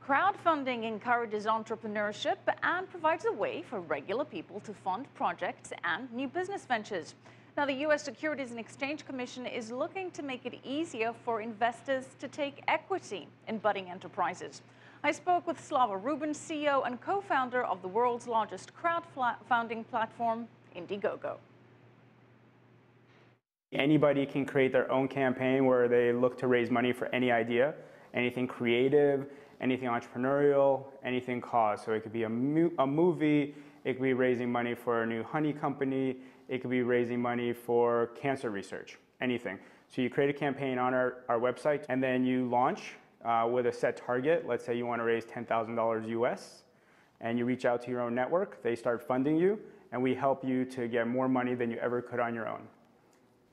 Crowdfunding encourages entrepreneurship and provides a way for regular people to fund projects and new business ventures. Now, the U.S. Securities and Exchange Commission is looking to make it easier for investors to take equity in budding enterprises. I spoke with Slava Rubin, CEO and co-founder of the world's largest crowdfunding platform, Indiegogo. Anybody can create their own campaign where they look to raise money for any idea, anything creative, anything entrepreneurial, anything cause. So it could be a movie, it could be raising money for a new honey company, it could be raising money for cancer research, anything. So you create a campaign on our website and then you launch with a set target. Let's say you want to raise $10,000 US and you reach out to your own network, they start funding you, and we help you to get more money than you ever could on your own.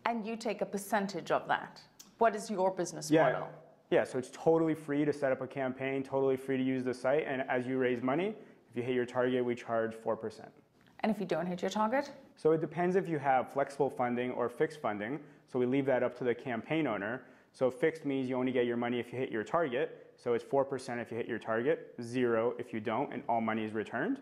And you take a percentage of that. What is your business model? Yeah, so it's totally free to set up a campaign, totally free to use the site, and as you raise money, if you hit your target, we charge 4%. And if you don't hit your target? So it depends if you have flexible funding or fixed funding, so we leave that up to the campaign owner. So fixed means you only get your money if you hit your target, so it's 4% if you hit your target, 0 if you don't, and all money is returned.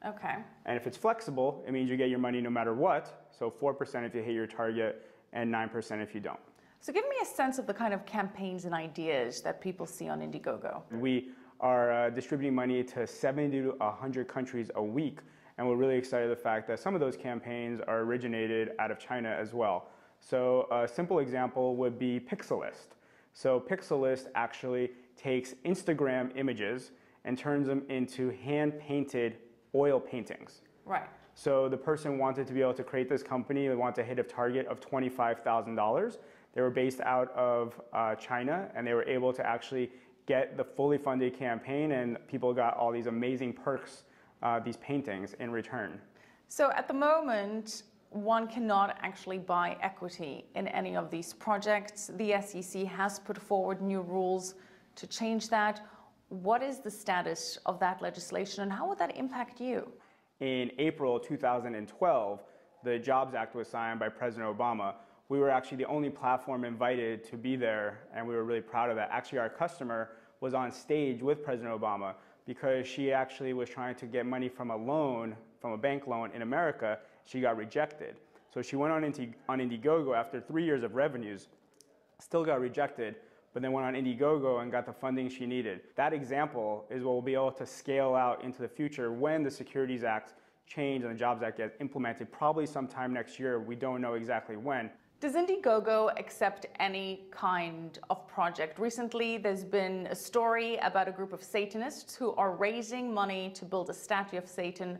Okay. And if it's flexible, it means you get your money no matter what, so 4% if you hit your target, and 9% if you don't. So give me a sense of the kind of campaigns and ideas that people see on Indiegogo. We are distributing money to 70 to 100 countries a week, and we're really excited the fact that some of those campaigns are originated out of China as well. So a simple example would be Pixelist. So Pixelist actually takes Instagram images and turns them into hand-painted oil paintings. Right. So the person wanted to be able to create this company, they wanted to hit a target of $25,000. They were based out of China, and they were able to actually get the fully funded campaign, and people got all these amazing perks, these paintings in return. So at the moment, one cannot actually buy equity in any of these projects. The SEC has put forward new rules to change that. What is the status of that legislation, and how would that impact you? In April 2012, the Jobs Act was signed by President Obama. We were actually the only platform invited to be there, and we were really proud of that. Actually, our customer was on stage with President Obama because she actually was trying to get money from a loan, from a bank loan in America. She got rejected. So she went on Indiegogo after 3 years of revenues, still got rejected, but then went on Indiegogo and got the funding she needed. That example is what we'll be able to scale out into the future when the Securities Act change and the Jobs Act gets implemented, probably sometime next year. We don't know exactly when. Does Indiegogo accept any kind of project? Recently, there's been a story about a group of Satanists who are raising money to build a statue of Satan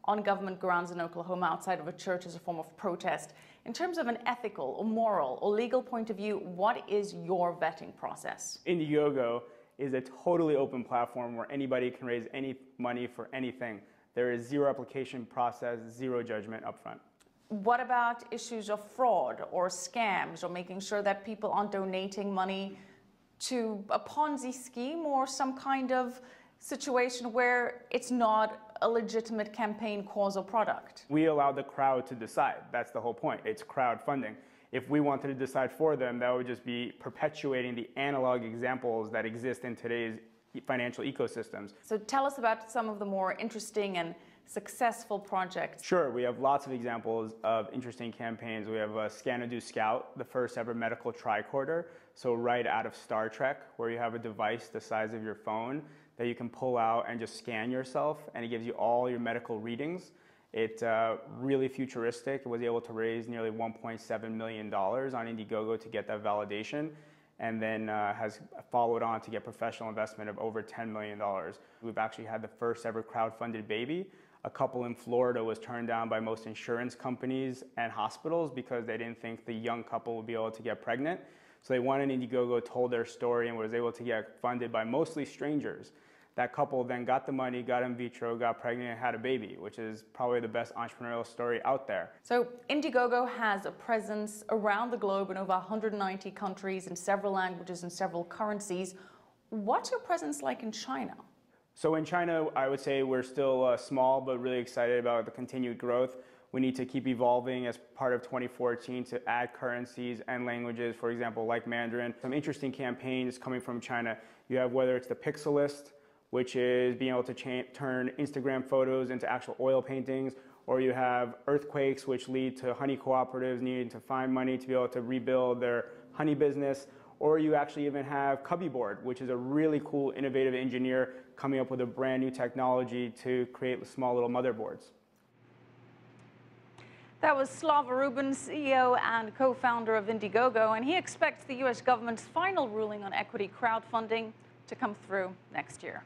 on government grounds in Oklahoma outside of a church as a form of protest. In terms of an ethical or moral or legal point of view, what is your vetting process? Indiegogo is a totally open platform where anybody can raise any money for anything. There is zero application process, zero judgment upfront. What about issues of fraud or scams, or making sure that people aren't donating money to a Ponzi scheme or some kind of situation where it's not a legitimate campaign, cause, or product? We allow the crowd to decide. That's the whole point. It's crowdfunding. If we wanted to decide for them, that would just be perpetuating the analog examples that exist in today's financial ecosystems. So tell us about some of the more interesting and successful projects. Sure, we have lots of examples of interesting campaigns. We have Scanadu Scout, the first ever medical tricorder, so right out of Star Trek, where you have a device the size of your phone that you can pull out and just scan yourself, and it gives you all your medical readings. It's really futuristic. It was able to raise nearly $1.7 million on Indiegogo to get that validation, and then has followed on to get professional investment of over $10 million. We've actually had the first ever crowdfunded baby. A couple in Florida was turned down by most insurance companies and hospitals because they didn't think the young couple would be able to get pregnant. So they went on Indiegogo, told their story, and was able to get funded by mostly strangers. That couple then got the money, got in vitro, got pregnant, and had a baby, which is probably the best entrepreneurial story out there. So Indiegogo has a presence around the globe in over 190 countries, in several languages and several currencies. What's your presence like in China? So in China, I would say we're still small, but really excited about the continued growth. We need to keep evolving as part of 2014 to add currencies and languages, for example, like Mandarin. Some interesting campaigns coming from China. You have whether it's the Pixelist, which is being able to turn Instagram photos into actual oil paintings, or you have earthquakes, which lead to honey cooperatives needing to find money to be able to rebuild their honey business, or you actually even have Cubbyboard, which is a really cool, innovative engineer coming up with a brand new technology to create small little motherboards. That was Slava Rubin, CEO and co-founder of Indiegogo, and he expects the U.S. government's final ruling on equity crowdfunding to come through next year.